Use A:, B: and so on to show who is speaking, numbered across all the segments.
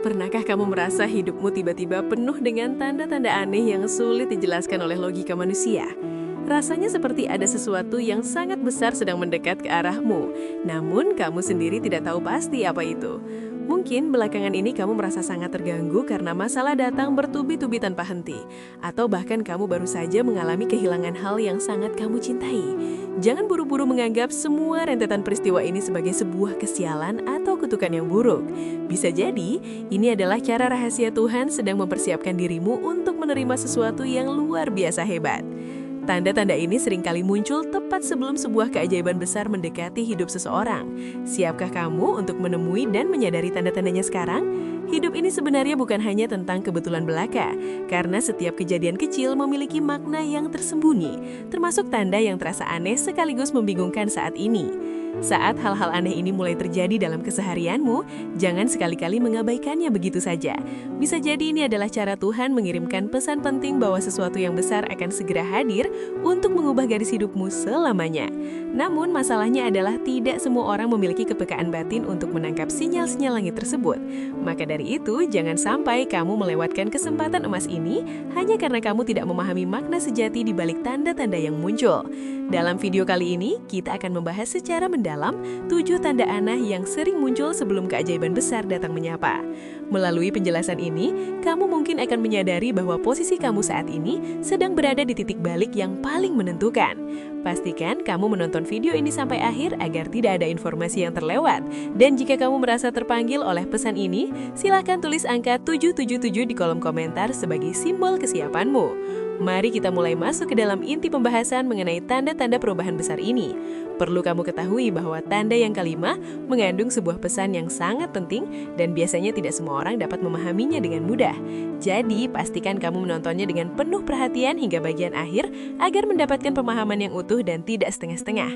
A: Pernahkah kamu merasa hidupmu tiba-tiba penuh dengan tanda-tanda aneh yang sulit dijelaskan oleh logika manusia? Rasanya seperti ada sesuatu yang sangat besar sedang mendekat ke arahmu, namun kamu sendiri tidak tahu pasti apa itu. Mungkin belakangan ini kamu merasa sangat terganggu karena masalah datang bertubi-tubi tanpa henti, atau bahkan kamu baru saja mengalami kehilangan hal yang sangat kamu cintai. Jangan buru-buru menganggap semua rentetan peristiwa ini sebagai sebuah kesialan atau kutukan yang buruk. Bisa jadi, ini adalah cara rahasia Tuhan sedang mempersiapkan dirimu untuk menerima sesuatu yang luar biasa hebat. Tanda-tanda ini seringkali muncul tepat sebelum sebuah keajaiban besar mendekati hidup seseorang. Siapkah kamu untuk menemui dan menyadari tanda-tandanya sekarang? Hidup ini sebenarnya bukan hanya tentang kebetulan belaka, karena setiap kejadian kecil memiliki makna yang tersembunyi, termasuk tanda yang terasa aneh sekaligus membingungkan saat ini. Saat hal-hal aneh ini mulai terjadi dalam keseharianmu, jangan sekali-kali mengabaikannya begitu saja. Bisa jadi ini adalah cara Tuhan mengirimkan pesan penting bahwa sesuatu yang besar akan segera hadir untuk mengubah garis hidupmu selamanya. Namun masalahnya adalah tidak semua orang memiliki kepekaan batin untuk menangkap sinyal-sinyal langit tersebut. Maka dari itu, jangan sampai kamu melewatkan kesempatan emas ini hanya karena kamu tidak memahami makna sejati di balik tanda-tanda yang muncul. Dalam video kali ini, kita akan membahas secara mendalam 7 tanda aneh yang sering muncul sebelum keajaiban besar datang menyapa. Melalui penjelasan ini, kamu mungkin akan menyadari bahwa posisi kamu saat ini sedang berada di titik balik yang paling menentukan. Pastikan kamu menonton video ini sampai akhir agar tidak ada informasi yang terlewat. Dan jika kamu merasa terpanggil oleh pesan ini, silakan tulis angka 777 di kolom komentar sebagai simbol kesiapanmu. Mari kita mulai masuk ke dalam inti pembahasan mengenai tanda-tanda perubahan besar ini. Perlu kamu ketahui bahwa tanda yang kelima mengandung sebuah pesan yang sangat penting dan biasanya tidak semua orang dapat memahaminya dengan mudah. Jadi, pastikan kamu menontonnya dengan penuh perhatian hingga bagian akhir agar mendapatkan pemahaman yang utuh dan tidak setengah-setengah.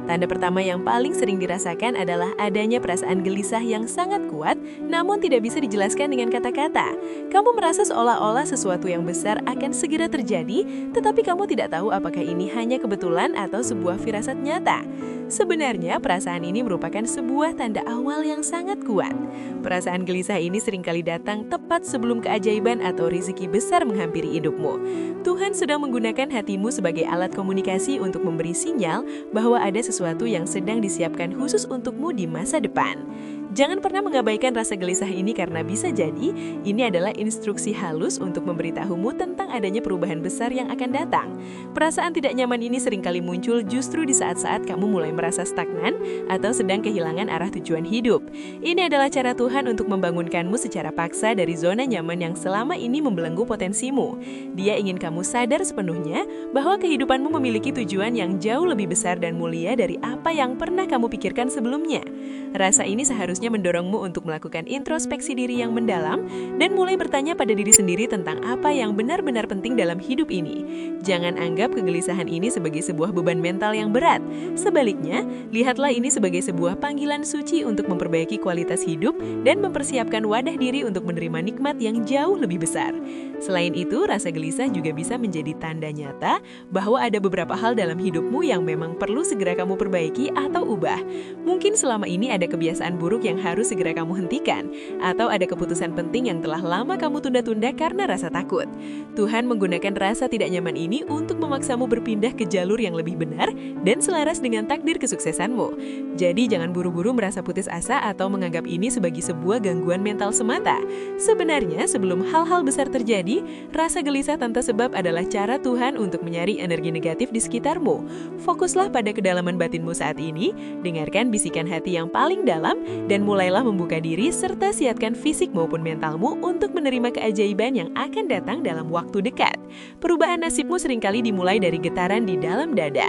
A: Tanda pertama yang paling sering dirasakan adalah adanya perasaan gelisah yang sangat kuat namun tidak bisa dijelaskan dengan kata-kata. Kamu merasa seolah-olah sesuatu yang besar akan segera terjadi, tetapi kamu tidak tahu apakah ini hanya kebetulan atau sebuah firasat nyata. Sebenarnya, perasaan ini merupakan sebuah tanda awal yang sangat kuat. Perasaan gelisah ini seringkali datang tepat sebelum keajaiban atau rezeki besar menghampiri hidupmu. Tuhan sedang menggunakan hatimu sebagai alat komunikasi untuk memberi sinyal bahwa ada sesuatu yang sedang disiapkan khusus untukmu di masa depan. Jangan pernah mengabaikan rasa gelisah ini karena bisa jadi ini adalah instruksi halus untuk memberitahumu tentang adanya perubahan besar yang akan datang. Perasaan tidak nyaman ini seringkali muncul justru di saat-saat kamu mulai merasa stagnan atau sedang kehilangan arah tujuan hidup. Ini adalah cara Tuhan untuk membangunkanmu secara paksa dari zona nyaman yang selama ini membelenggu potensimu. Dia ingin kamu sadar sepenuhnya bahwa kehidupanmu memiliki tujuan yang jauh lebih besar dan mulia dari apa yang pernah kamu pikirkan sebelumnya. Rasa ini seharusnya mendorongmu untuk melakukan introspeksi diri yang mendalam dan mulai bertanya pada diri sendiri tentang apa yang benar-benar penting dalam hidup ini. Jangan anggap kegelisahan ini sebagai sebuah beban mental yang berat. Sebaliknya, lihatlah ini sebagai sebuah panggilan suci untuk memperbaiki kualitas hidup dan mempersiapkan wadah diri untuk menerima nikmat yang jauh lebih besar. Selain itu, rasa gelisah juga bisa menjadi tanda nyata bahwa ada beberapa hal dalam hidupmu yang memang perlu segera kamu perbaiki atau ubah. Mungkin selama ini ada kebiasaan buruk yang harus segera kamu hentikan, atau ada keputusan penting yang telah lama kamu tunda-tunda karena rasa takut. Tuhan menggunakan rasa tidak nyaman ini untuk memaksamu berpindah ke jalur yang lebih benar dan selaras dengan takdir kesuksesanmu. Jadi jangan buru-buru merasa putus asa atau menganggap ini sebagai sebuah gangguan mental semata. Sebenarnya sebelum hal-hal besar terjadi, rasa gelisah tanpa sebab adalah cara Tuhan untuk menyaring energi negatif di sekitarmu. Fokuslah pada kedalaman batinmu saat ini, dengarkan bisikan hati yang paling dalam, dan mulailah membuka diri serta siapkan fisik maupun mentalmu untuk menerima keajaiban yang akan datang dalam waktu dekat. Perubahan nasibmu seringkali dimulai dari getaran di dalam dada.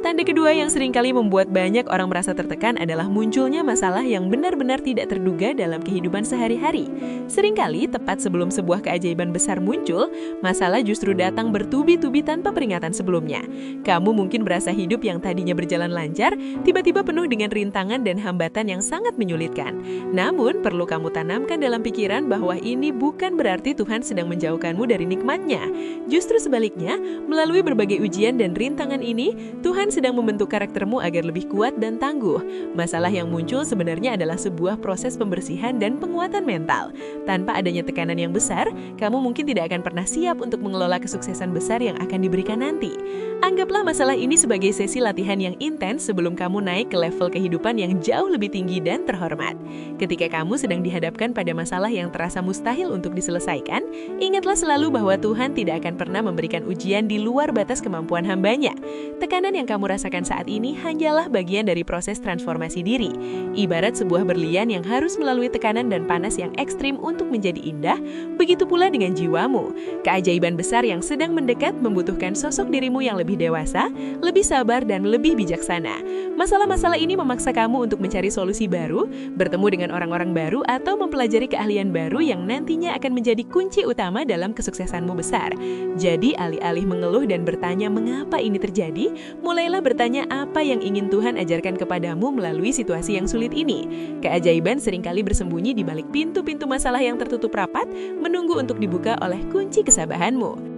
A: Tanda kedua yang seringkali membuat banyak orang merasa tertekan adalah munculnya masalah yang benar-benar tidak terduga dalam kehidupan sehari-hari. Seringkali, tepat sebelum sebuah keajaiban besar muncul, masalah justru datang bertubi-tubi tanpa peringatan sebelumnya. Kamu mungkin merasa hidup yang tadinya berjalan lancar, tiba-tiba penuh dengan rintangan dan hambatan yang sangat menyulitkan. Namun, perlu kamu tanamkan dalam pikiran bahwa ini bukan berarti Tuhan sedang menjauhkanmu dari nikmatnya. Justru sebaliknya, melalui berbagai ujian dan rintangan ini, Tuhan sedang membentuk karaktermu agar lebih kuat dan tangguh. Masalah yang muncul sebenarnya adalah sebuah proses pembersihan dan penguatan mental. Tanpa adanya tekanan yang besar, kamu mungkin tidak akan pernah siap untuk mengelola kesuksesan besar yang akan diberikan nanti. Anggaplah masalah ini sebagai sesi latihan yang intens sebelum kamu naik ke level kehidupan yang jauh lebih tinggi dan terhormat. Ketika kamu sedang dihadapkan pada masalah yang terasa mustahil untuk diselesaikan, ingatlah selalu bahwa Tuhan tidak akan pernah memberikan ujian di luar batas kemampuan hamba-Nya. Tekanan yang kamu rasakan saat ini hanyalah bagian dari proses transformasi diri. Ibarat sebuah berlian yang harus melalui tekanan dan panas yang ekstrim untuk menjadi indah, begitu pula dengan jiwamu. Keajaiban besar yang sedang mendekat membutuhkan sosok dirimu yang lebih dewasa, lebih sabar, dan lebih bijaksana. Masalah-masalah ini memaksa kamu untuk mencari solusi baru, bertemu dengan orang-orang baru, atau mempelajari keahlian baru yang nantinya akan menjadi kunci utama dalam kesuksesanmu besar. Jadi, alih-alih mengeluh dan bertanya mengapa ini terjadi, mulailah bertanya apa yang ingin Tuhan ajarkan kepadamu melalui situasi yang sulit ini. Keajaiban seringkali bersembunyi di balik pintu-pintu masalah yang tertutup rapat, menunggu untuk dibuka oleh kunci kesabaranmu.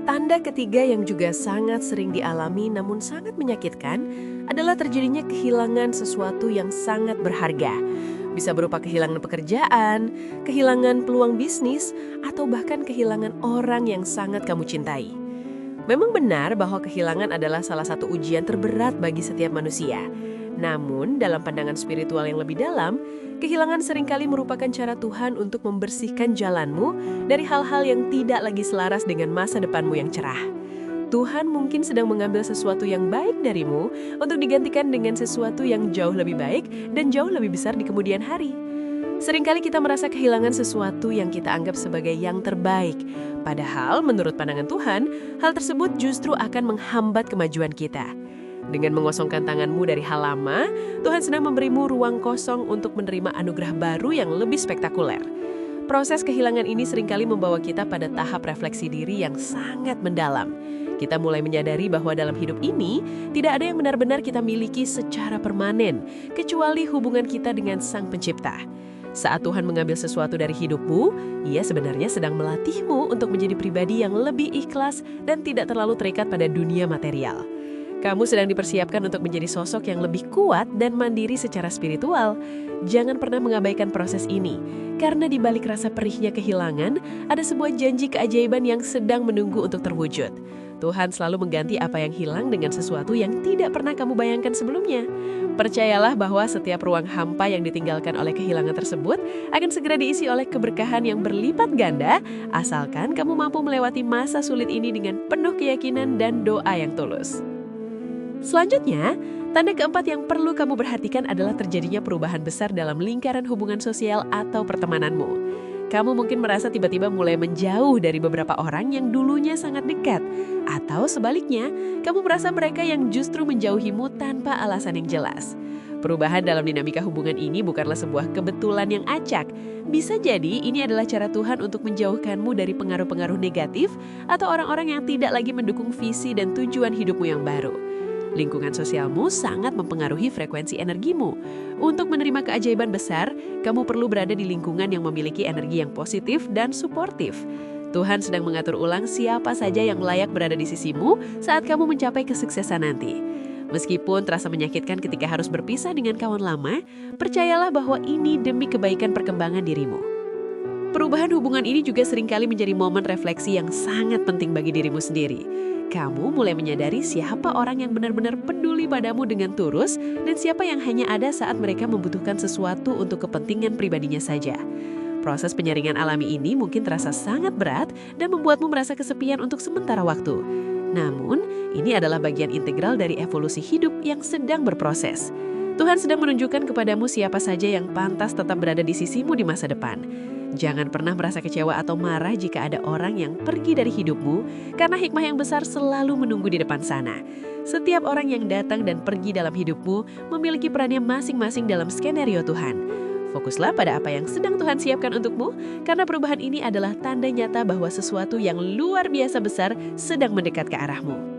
A: Tanda ketiga yang juga sangat sering dialami namun sangat menyakitkan adalah terjadinya kehilangan sesuatu yang sangat berharga. Bisa berupa kehilangan pekerjaan, kehilangan peluang bisnis, atau bahkan kehilangan orang yang sangat kamu cintai. Memang benar bahwa kehilangan adalah salah satu ujian terberat bagi setiap manusia. Namun, dalam pandangan spiritual yang lebih dalam, kehilangan seringkali merupakan cara Tuhan untuk membersihkan jalanmu dari hal-hal yang tidak lagi selaras dengan masa depanmu yang cerah. Tuhan mungkin sedang mengambil sesuatu yang baik darimu untuk digantikan dengan sesuatu yang jauh lebih baik dan jauh lebih besar di kemudian hari. Seringkali kita merasa kehilangan sesuatu yang kita anggap sebagai yang terbaik. Padahal menurut pandangan Tuhan, hal tersebut justru akan menghambat kemajuan kita. Dengan mengosongkan tanganmu dari hal lama, Tuhan sedang memberimu ruang kosong untuk menerima anugerah baru yang lebih spektakuler. Proses kehilangan ini seringkali membawa kita pada tahap refleksi diri yang sangat mendalam. Kita mulai menyadari bahwa dalam hidup ini, tidak ada yang benar-benar kita miliki secara permanen, kecuali hubungan kita dengan Sang Pencipta. Saat Tuhan mengambil sesuatu dari hidupmu, Ia sebenarnya sedang melatihmu untuk menjadi pribadi yang lebih ikhlas dan tidak terlalu terikat pada dunia material. Kamu sedang dipersiapkan untuk menjadi sosok yang lebih kuat dan mandiri secara spiritual. Jangan pernah mengabaikan proses ini, karena di balik rasa perihnya kehilangan, ada sebuah janji keajaiban yang sedang menunggu untuk terwujud. Tuhan selalu mengganti apa yang hilang dengan sesuatu yang tidak pernah kamu bayangkan sebelumnya. Percayalah bahwa setiap ruang hampa yang ditinggalkan oleh kehilangan tersebut akan segera diisi oleh keberkahan yang berlipat ganda, asalkan kamu mampu melewati masa sulit ini dengan penuh keyakinan dan doa yang tulus. Selanjutnya, tanda keempat yang perlu kamu perhatikan adalah terjadinya perubahan besar dalam lingkaran hubungan sosial atau pertemananmu. Kamu mungkin merasa tiba-tiba mulai menjauh dari beberapa orang yang dulunya sangat dekat. Atau sebaliknya, kamu merasa mereka yang justru menjauhimu tanpa alasan yang jelas. Perubahan dalam dinamika hubungan ini bukanlah sebuah kebetulan yang acak. Bisa jadi ini adalah cara Tuhan untuk menjauhkanmu dari pengaruh-pengaruh negatif atau orang-orang yang tidak lagi mendukung visi dan tujuan hidupmu yang baru. Lingkungan sosialmu sangat mempengaruhi frekuensi energimu. Untuk menerima keajaiban besar, kamu perlu berada di lingkungan yang memiliki energi yang positif dan suportif. Tuhan sedang mengatur ulang siapa saja yang layak berada di sisimu saat kamu mencapai kesuksesan nanti. Meskipun terasa menyakitkan ketika harus berpisah dengan kawan lama, percayalah bahwa ini demi kebaikan perkembangan dirimu. Perubahan hubungan ini juga seringkali menjadi momen refleksi yang sangat penting bagi dirimu sendiri. Kamu mulai menyadari siapa orang yang benar-benar peduli padamu dengan tulus dan siapa yang hanya ada saat mereka membutuhkan sesuatu untuk kepentingan pribadinya saja. Proses penyaringan alami ini mungkin terasa sangat berat dan membuatmu merasa kesepian untuk sementara waktu. Namun, ini adalah bagian integral dari evolusi hidup yang sedang berproses. Tuhan sedang menunjukkan kepadamu siapa saja yang pantas tetap berada di sisimu di masa depan. Jangan pernah merasa kecewa atau marah jika ada orang yang pergi dari hidupmu, karena hikmah yang besar selalu menunggu di depan sana. Setiap orang yang datang dan pergi dalam hidupmu memiliki perannya masing-masing dalam skenario Tuhan. Fokuslah pada apa yang sedang Tuhan siapkan untukmu, karena perubahan ini adalah tanda nyata bahwa sesuatu yang luar biasa besar sedang mendekat ke arahmu.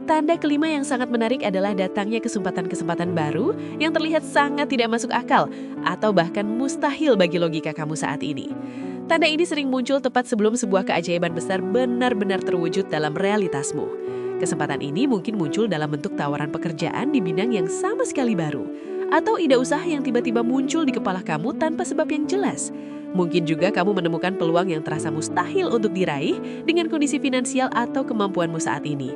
A: Tanda kelima yang sangat menarik adalah datangnya kesempatan-kesempatan baru yang terlihat sangat tidak masuk akal atau bahkan mustahil bagi logika kamu saat ini. Tanda ini sering muncul tepat sebelum sebuah keajaiban besar benar-benar terwujud dalam realitasmu. Kesempatan ini mungkin muncul dalam bentuk tawaran pekerjaan di bidang yang sama sekali baru, atau ide usaha yang tiba-tiba muncul di kepala kamu tanpa sebab yang jelas. Mungkin juga kamu menemukan peluang yang terasa mustahil untuk diraih dengan kondisi finansial atau kemampuanmu saat ini.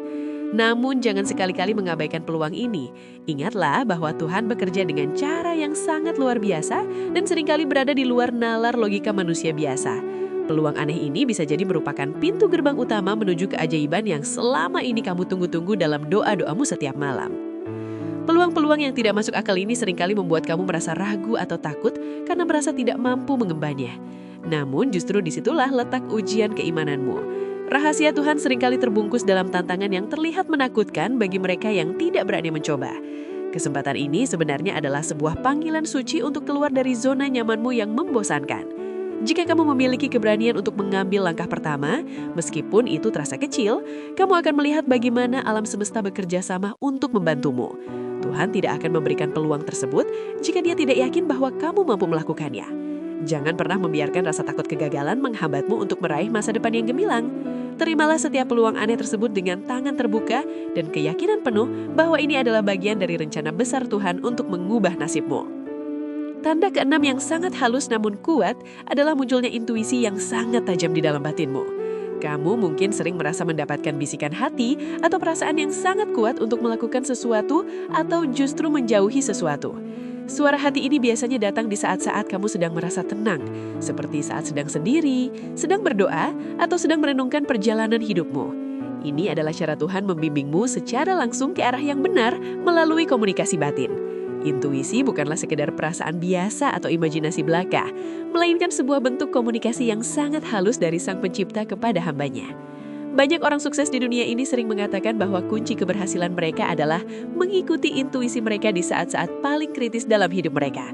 A: Namun jangan sekali-kali mengabaikan peluang ini. Ingatlah bahwa Tuhan bekerja dengan cara yang sangat luar biasa dan seringkali berada di luar nalar logika manusia biasa. Peluang aneh ini bisa jadi merupakan pintu gerbang utama menuju keajaiban yang selama ini kamu tunggu-tunggu dalam doa-doamu setiap malam. Peluang-peluang yang tidak masuk akal ini seringkali membuat kamu merasa ragu atau takut karena merasa tidak mampu mengembannya. Namun justru disitulah letak ujian keimananmu. Rahasia Tuhan seringkali terbungkus dalam tantangan yang terlihat menakutkan bagi mereka yang tidak berani mencoba. Kesempatan ini sebenarnya adalah sebuah panggilan suci untuk keluar dari zona nyamanmu yang membosankan. Jika kamu memiliki keberanian untuk mengambil langkah pertama, meskipun itu terasa kecil, kamu akan melihat bagaimana alam semesta bekerja sama untuk membantumu. Tuhan tidak akan memberikan peluang tersebut jika Dia tidak yakin bahwa kamu mampu melakukannya. Jangan pernah membiarkan rasa takut kegagalan menghambatmu untuk meraih masa depan yang gemilang. Terimalah setiap peluang aneh tersebut dengan tangan terbuka dan keyakinan penuh bahwa ini adalah bagian dari rencana besar Tuhan untuk mengubah nasibmu. Tanda keenam yang sangat halus namun kuat adalah munculnya intuisi yang sangat tajam di dalam batinmu. Kamu mungkin sering merasa mendapatkan bisikan hati atau perasaan yang sangat kuat untuk melakukan sesuatu atau justru menjauhi sesuatu. Suara hati ini biasanya datang di saat-saat kamu sedang merasa tenang, seperti saat sedang sendiri, sedang berdoa, atau sedang merenungkan perjalanan hidupmu. Ini adalah cara Tuhan membimbingmu secara langsung ke arah yang benar melalui komunikasi batin. Intuisi bukanlah sekedar perasaan biasa atau imajinasi belaka, melainkan sebuah bentuk komunikasi yang sangat halus dari Sang Pencipta kepada hambanya. Banyak orang sukses di dunia ini sering mengatakan bahwa kunci keberhasilan mereka adalah mengikuti intuisi mereka di saat-saat paling kritis dalam hidup mereka.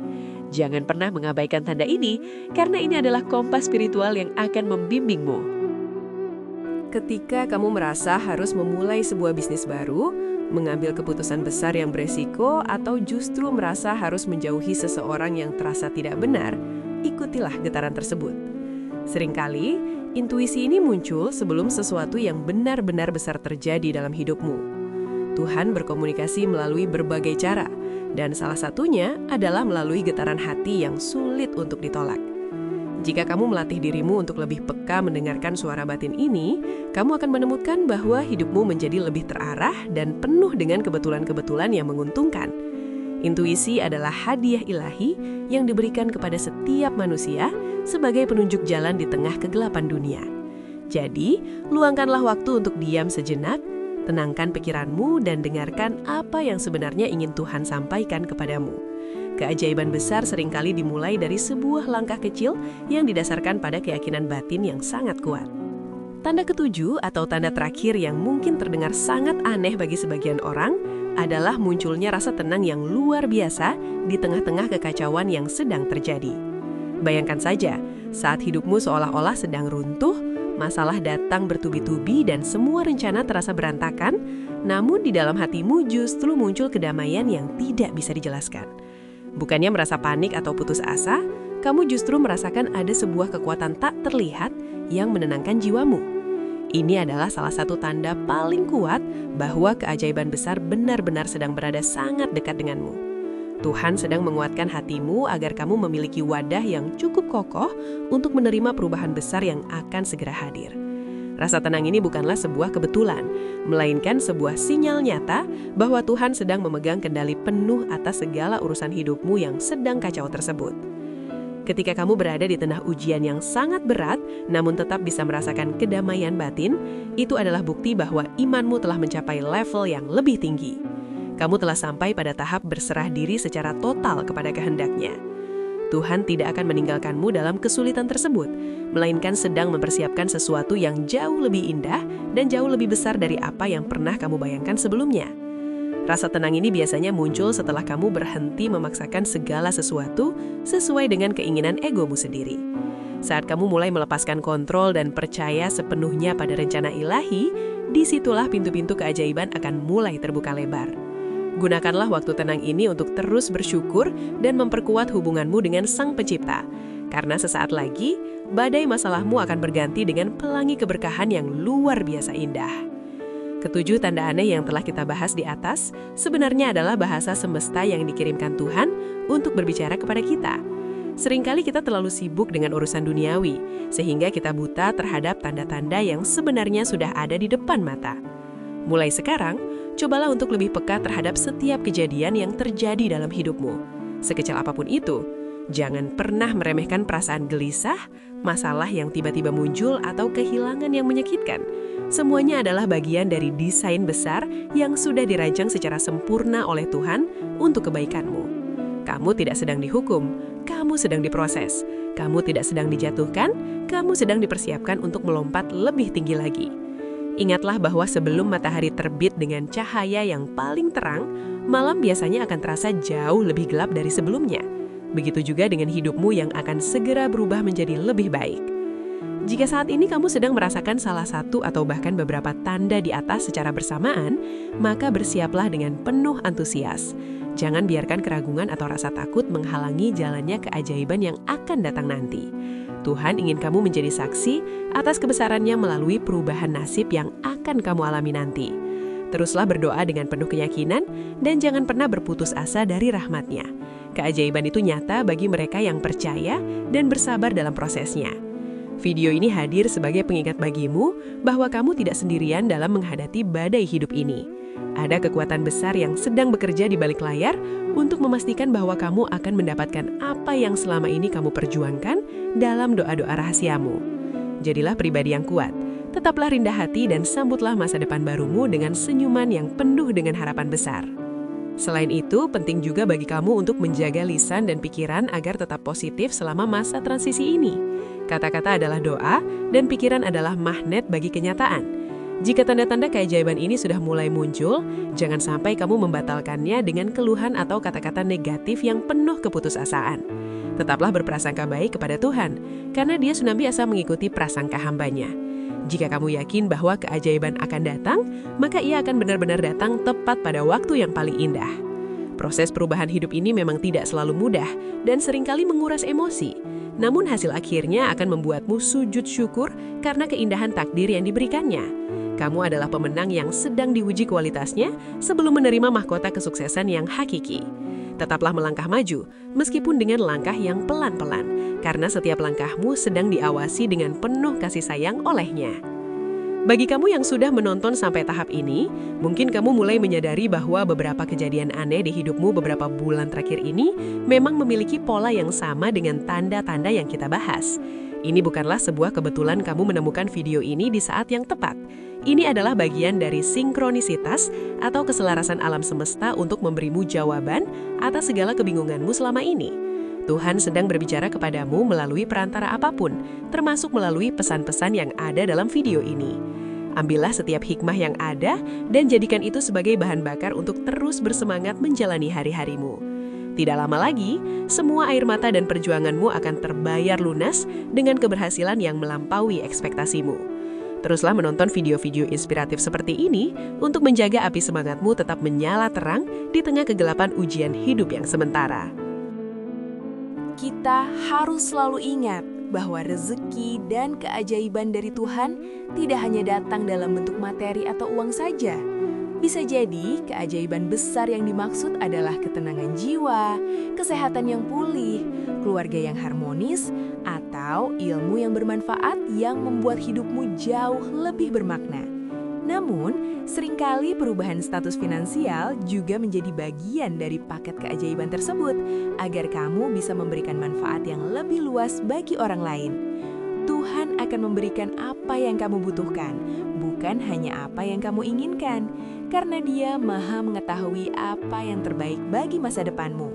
A: Jangan pernah mengabaikan tanda ini, karena ini adalah kompas spiritual yang akan membimbingmu. Ketika kamu merasa harus memulai sebuah bisnis baru, mengambil keputusan besar yang beresiko, atau justru merasa harus menjauhi seseorang yang terasa tidak benar, ikutilah getaran tersebut. Seringkali, intuisi ini muncul sebelum sesuatu yang benar-benar besar terjadi dalam hidupmu. Tuhan berkomunikasi melalui berbagai cara, dan salah satunya adalah melalui getaran hati yang sulit untuk ditolak. Jika kamu melatih dirimu untuk lebih peka mendengarkan suara batin ini, kamu akan menemukan bahwa hidupmu menjadi lebih terarah dan penuh dengan kebetulan-kebetulan yang menguntungkan. Intuisi adalah hadiah ilahi yang diberikan kepada setiap manusia sebagai penunjuk jalan di tengah kegelapan dunia. Jadi, luangkanlah waktu untuk diam sejenak, tenangkan pikiranmu dan dengarkan apa yang sebenarnya ingin Tuhan sampaikan kepadamu. Keajaiban besar seringkali dimulai dari sebuah langkah kecil yang didasarkan pada keyakinan batin yang sangat kuat. Tanda ketujuh atau tanda terakhir yang mungkin terdengar sangat aneh bagi sebagian orang adalah munculnya rasa tenang yang luar biasa di tengah-tengah kekacauan yang sedang terjadi. Bayangkan saja, saat hidupmu seolah-olah sedang runtuh, masalah datang bertubi-tubi dan semua rencana terasa berantakan, namun di dalam hatimu justru muncul kedamaian yang tidak bisa dijelaskan. Bukannya merasa panik atau putus asa, kamu justru merasakan ada sebuah kekuatan tak terlihat yang menenangkan jiwamu. Ini adalah salah satu tanda paling kuat bahwa keajaiban besar benar-benar sedang berada sangat dekat denganmu. Tuhan sedang menguatkan hatimu agar kamu memiliki wadah yang cukup kokoh untuk menerima perubahan besar yang akan segera hadir. Rasa tenang ini bukanlah sebuah kebetulan, melainkan sebuah sinyal nyata bahwa Tuhan sedang memegang kendali penuh atas segala urusan hidupmu yang sedang kacau tersebut. Ketika kamu berada di tengah ujian yang sangat berat, namun tetap bisa merasakan kedamaian batin, itu adalah bukti bahwa imanmu telah mencapai level yang lebih tinggi. Kamu telah sampai pada tahap berserah diri secara total kepada kehendaknya. Tuhan tidak akan meninggalkanmu dalam kesulitan tersebut, melainkan sedang mempersiapkan sesuatu yang jauh lebih indah dan jauh lebih besar dari apa yang pernah kamu bayangkan sebelumnya. Rasa tenang ini biasanya muncul setelah kamu berhenti memaksakan segala sesuatu sesuai dengan keinginan egomu sendiri. Saat kamu mulai melepaskan kontrol dan percaya sepenuhnya pada rencana ilahi, disitulah pintu-pintu keajaiban akan mulai terbuka lebar. Gunakanlah waktu tenang ini untuk terus bersyukur dan memperkuat hubunganmu dengan Sang Pencipta. Karena sesaat lagi, badai masalahmu akan berganti dengan pelangi keberkahan yang luar biasa indah. Ketujuh tanda aneh yang telah kita bahas di atas sebenarnya adalah bahasa semesta yang dikirimkan Tuhan untuk berbicara kepada kita. Seringkali kita terlalu sibuk dengan urusan duniawi, sehingga kita buta terhadap tanda-tanda yang sebenarnya sudah ada di depan mata. Mulai sekarang, cobalah untuk lebih peka terhadap setiap kejadian yang terjadi dalam hidupmu. Sekecil apapun itu, jangan pernah meremehkan perasaan gelisah, masalah yang tiba-tiba muncul, atau kehilangan yang menyakitkan. Semuanya adalah bagian dari desain besar yang sudah dirancang secara sempurna oleh Tuhan untuk kebaikanmu. Kamu tidak sedang dihukum, kamu sedang diproses. Kamu tidak sedang dijatuhkan, kamu sedang dipersiapkan untuk melompat lebih tinggi lagi. Ingatlah bahwa sebelum matahari terbit dengan cahaya yang paling terang, malam biasanya akan terasa jauh lebih gelap dari sebelumnya. Begitu juga dengan hidupmu yang akan segera berubah menjadi lebih baik. Jika saat ini kamu sedang merasakan salah satu atau bahkan beberapa tanda di atas secara bersamaan, maka bersiaplah dengan penuh antusias. Jangan biarkan keraguan atau rasa takut menghalangi jalannya keajaiban yang akan datang nanti. Tuhan ingin kamu menjadi saksi atas kebesarannya melalui perubahan nasib yang akan kamu alami nanti. Teruslah berdoa dengan penuh keyakinan dan jangan pernah berputus asa dari rahmat-Nya. Keajaiban itu nyata bagi mereka yang percaya dan bersabar dalam prosesnya. Video ini hadir sebagai pengingat bagimu bahwa kamu tidak sendirian dalam menghadapi badai hidup ini. Ada kekuatan besar yang sedang bekerja di balik layar untuk memastikan bahwa kamu akan mendapatkan apa yang selama ini kamu perjuangkan dalam doa-doa rahasiamu. Jadilah pribadi yang kuat, tetaplah rendah hati dan sambutlah masa depan barumu dengan senyuman yang penuh dengan harapan besar. Selain itu, penting juga bagi kamu untuk menjaga lisan dan pikiran agar tetap positif selama masa transisi ini. Kata-kata adalah doa dan pikiran adalah magnet bagi kenyataan. Jika tanda-tanda keajaiban ini sudah mulai muncul, jangan sampai kamu membatalkannya dengan keluhan atau kata-kata negatif yang penuh keputusasaan. Tetaplah berprasangka baik kepada Tuhan, karena Dia senantiasa mengikuti prasangka hamba-Nya. Jika kamu yakin bahwa keajaiban akan datang, maka ia akan benar-benar datang tepat pada waktu yang paling indah. Proses perubahan hidup ini memang tidak selalu mudah dan seringkali menguras emosi. Namun hasil akhirnya akan membuatmu sujud syukur karena keindahan takdir yang diberikannya. Kamu adalah pemenang yang sedang diuji kualitasnya sebelum menerima mahkota kesuksesan yang hakiki. Tetaplah melangkah maju, meskipun dengan langkah yang pelan-pelan, karena setiap langkahmu sedang diawasi dengan penuh kasih sayang oleh-Nya. Bagi kamu yang sudah menonton sampai tahap ini, mungkin kamu mulai menyadari bahwa beberapa kejadian aneh di hidupmu beberapa bulan terakhir ini memang memiliki pola yang sama dengan tanda-tanda yang kita bahas. Ini bukanlah sebuah kebetulan kamu menemukan video ini di saat yang tepat. Ini adalah bagian dari sinkronisitas atau keselarasan alam semesta untuk memberimu jawaban atas segala kebingunganmu selama ini. Tuhan sedang berbicara kepadamu melalui perantara apapun, termasuk melalui pesan-pesan yang ada dalam video ini. Ambillah setiap hikmah yang ada dan jadikan itu sebagai bahan bakar untuk terus bersemangat menjalani hari-harimu. Tidak lama lagi, semua air mata dan perjuanganmu akan terbayar lunas dengan keberhasilan yang melampaui ekspektasimu. Teruslah menonton video-video inspiratif seperti ini untuk menjaga api semangatmu tetap menyala terang di tengah kegelapan ujian hidup yang sementara.
B: Kita harus selalu ingat bahwa rezeki dan keajaiban dari Tuhan tidak hanya datang dalam bentuk materi atau uang saja. Bisa jadi keajaiban besar yang dimaksud adalah ketenangan jiwa, kesehatan yang pulih, keluarga yang harmonis, atau ilmu yang bermanfaat yang membuat hidupmu jauh lebih bermakna. Namun, seringkali perubahan status finansial juga menjadi bagian dari paket keajaiban tersebut agar kamu bisa memberikan manfaat yang lebih luas bagi orang lain. Tuhan akan memberikan apa yang kamu butuhkan, bukan hanya apa yang kamu inginkan, karena Dia Maha mengetahui apa yang terbaik bagi masa depanmu.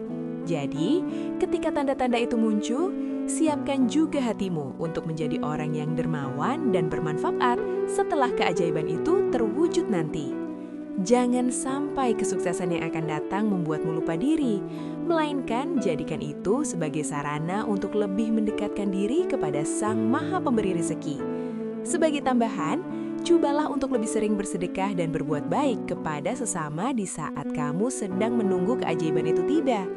B: Jadi, ketika tanda-tanda itu muncul, siapkan juga hatimu untuk menjadi orang yang dermawan dan bermanfaat setelah keajaiban itu terwujud nanti. Jangan sampai kesuksesan yang akan datang membuatmu lupa diri, melainkan jadikan itu sebagai sarana untuk lebih mendekatkan diri kepada Sang Maha Pemberi Rezeki. Sebagai tambahan, cobalah untuk lebih sering bersedekah dan berbuat baik kepada sesama di saat kamu sedang menunggu keajaiban itu tiba.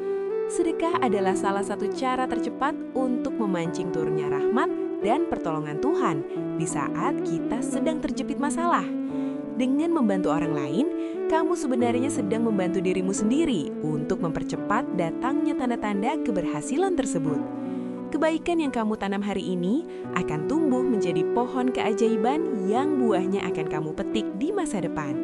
B: Sedekah adalah salah satu cara tercepat untuk memancing turunnya rahmat dan pertolongan Tuhan di saat kita sedang terjepit masalah. Dengan membantu orang lain, kamu sebenarnya sedang membantu dirimu sendiri untuk mempercepat datangnya tanda-tanda keberhasilan tersebut. Kebaikan yang kamu tanam hari ini akan tumbuh menjadi pohon keajaiban yang buahnya akan kamu petik di masa depan.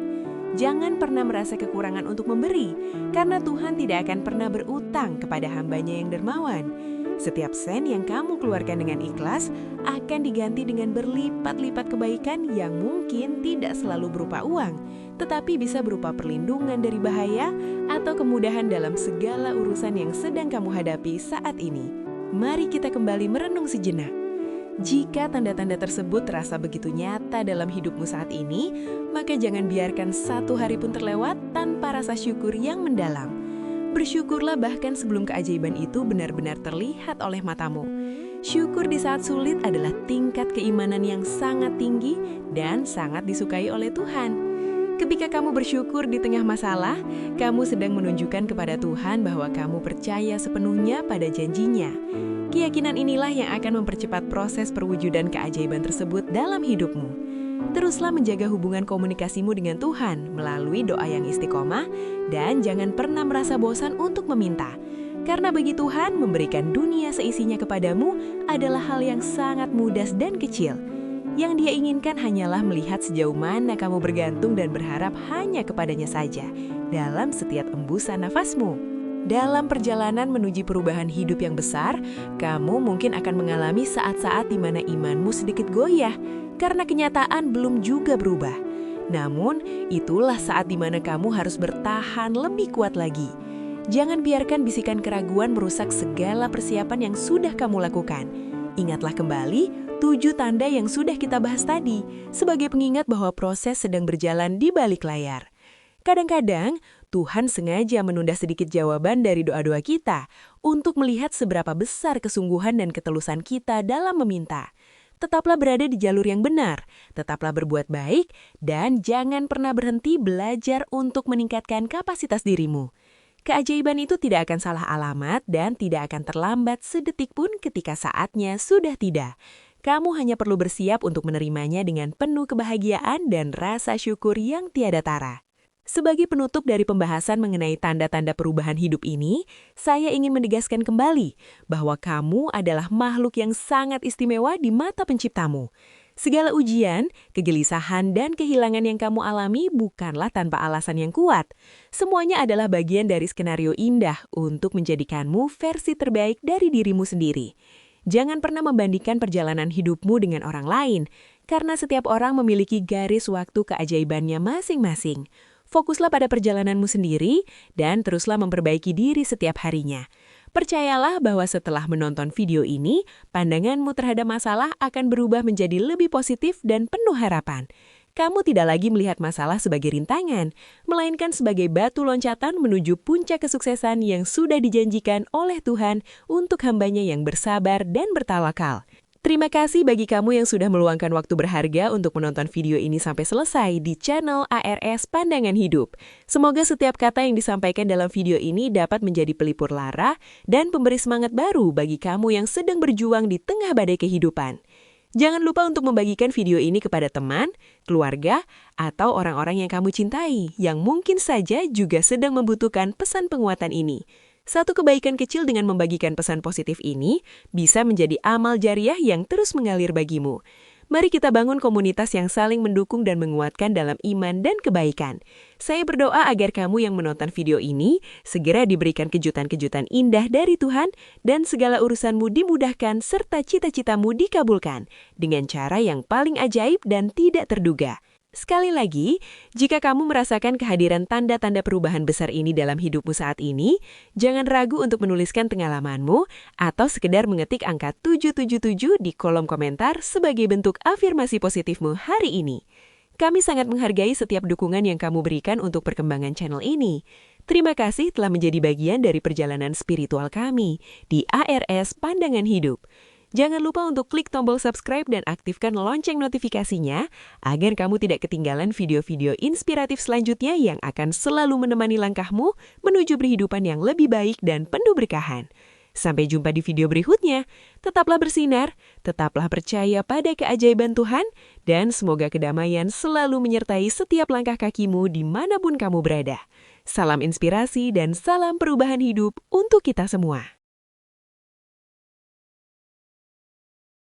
B: Jangan pernah merasa kekurangan untuk memberi, karena Tuhan tidak akan pernah berutang kepada hamba-Nya yang dermawan. Setiap sen yang kamu keluarkan dengan ikhlas akan diganti dengan berlipat-lipat kebaikan yang mungkin tidak selalu berupa uang, tetapi bisa berupa perlindungan dari bahaya atau kemudahan dalam segala urusan yang sedang kamu hadapi saat ini. Mari kita kembali merenung sejenak. Jika tanda-tanda tersebut terasa begitu nyata dalam hidupmu saat ini, maka jangan biarkan satu hari pun terlewat tanpa rasa syukur yang mendalam. Bersyukurlah bahkan sebelum keajaiban itu benar-benar terlihat oleh matamu. Syukur di saat sulit adalah tingkat keimanan yang sangat tinggi dan sangat disukai oleh Tuhan. Ketika kamu bersyukur di tengah masalah, kamu sedang menunjukkan kepada Tuhan bahwa kamu percaya sepenuhnya pada janji-Nya. Keyakinan inilah yang akan mempercepat proses perwujudan keajaiban tersebut dalam hidupmu. Teruslah menjaga hubungan komunikasimu dengan Tuhan melalui doa yang istiqomah dan jangan pernah merasa bosan untuk meminta. Karena bagi Tuhan, memberikan dunia seisinya kepadamu adalah hal yang sangat mudah dan kecil. Yang Dia inginkan hanyalah melihat sejauh mana kamu bergantung dan berharap hanya kepadanya saja dalam setiap embusan nafasmu. Dalam perjalanan menuju perubahan hidup yang besar, kamu mungkin akan mengalami saat-saat di mana imanmu sedikit goyah karena kenyataan belum juga berubah. Namun, itulah saat di mana kamu harus bertahan lebih kuat lagi. Jangan biarkan bisikan keraguan merusak segala persiapan yang sudah kamu lakukan. Ingatlah kembali 7 tanda yang sudah kita bahas tadi sebagai pengingat bahwa proses sedang berjalan di balik layar. Kadang-kadang, Tuhan sengaja menunda sedikit jawaban dari doa-doa kita untuk melihat seberapa besar kesungguhan dan ketulusan kita dalam meminta. Tetaplah berada di jalur yang benar, tetaplah berbuat baik, dan jangan pernah berhenti belajar untuk meningkatkan kapasitas dirimu. Keajaiban itu tidak akan salah alamat dan tidak akan terlambat sedetik pun ketika saatnya sudah tiba. Kamu hanya perlu bersiap untuk menerimanya dengan penuh kebahagiaan dan rasa syukur yang tiada tara. Sebagai penutup dari pembahasan mengenai tanda-tanda perubahan hidup ini, saya ingin menegaskan kembali bahwa kamu adalah makhluk yang sangat istimewa di mata Penciptamu. Segala ujian, kegelisahan, dan kehilangan yang kamu alami bukanlah tanpa alasan yang kuat. Semuanya adalah bagian dari skenario indah untuk menjadikanmu versi terbaik dari dirimu sendiri. Jangan pernah membandingkan perjalanan hidupmu dengan orang lain, karena setiap orang memiliki garis waktu keajaibannya masing-masing. Fokuslah pada perjalananmu sendiri dan teruslah memperbaiki diri setiap harinya. Percayalah bahwa setelah menonton video ini, pandanganmu terhadap masalah akan berubah menjadi lebih positif dan penuh harapan. Kamu tidak lagi melihat masalah sebagai rintangan, melainkan sebagai batu loncatan menuju puncak kesuksesan yang sudah dijanjikan oleh Tuhan untuk hamba-Nya yang bersabar dan bertawakal. Terima kasih bagi kamu yang sudah meluangkan waktu berharga untuk menonton video ini sampai selesai di channel ARS Pandangan Hidup. Semoga setiap kata yang disampaikan dalam video ini dapat menjadi pelipur lara dan pemberi semangat baru bagi kamu yang sedang berjuang di tengah badai kehidupan. Jangan lupa untuk membagikan video ini kepada teman, keluarga, atau orang-orang yang kamu cintai yang mungkin saja juga sedang membutuhkan pesan penguatan ini. Satu kebaikan kecil dengan membagikan pesan positif ini bisa menjadi amal jariah yang terus mengalir bagimu. Mari kita bangun komunitas yang saling mendukung dan menguatkan dalam iman dan kebaikan. Saya berdoa agar kamu yang menonton video ini segera diberikan kejutan-kejutan indah dari Tuhan dan segala urusanmu dimudahkan serta cita-citamu dikabulkan dengan cara yang paling ajaib dan tidak terduga. Sekali lagi, jika kamu merasakan kehadiran tanda-tanda perubahan besar ini dalam hidupmu saat ini, jangan ragu untuk menuliskan pengalamanmu atau sekedar mengetik angka 777 di kolom komentar sebagai bentuk afirmasi positifmu hari ini. Kami sangat menghargai setiap dukungan yang kamu berikan untuk perkembangan channel ini. Terima kasih telah menjadi bagian dari perjalanan spiritual kami di ARS Pandangan Hidup. Jangan lupa untuk klik tombol subscribe dan aktifkan lonceng notifikasinya agar kamu tidak ketinggalan video-video inspiratif selanjutnya yang akan selalu menemani langkahmu menuju kehidupan yang lebih baik dan penuh berkahan.
A: Sampai jumpa di video berikutnya. Tetaplah bersinar, tetaplah percaya pada keajaiban Tuhan, dan semoga kedamaian selalu menyertai setiap langkah kakimu dimanapun kamu berada. Salam inspirasi dan salam perubahan hidup untuk kita semua.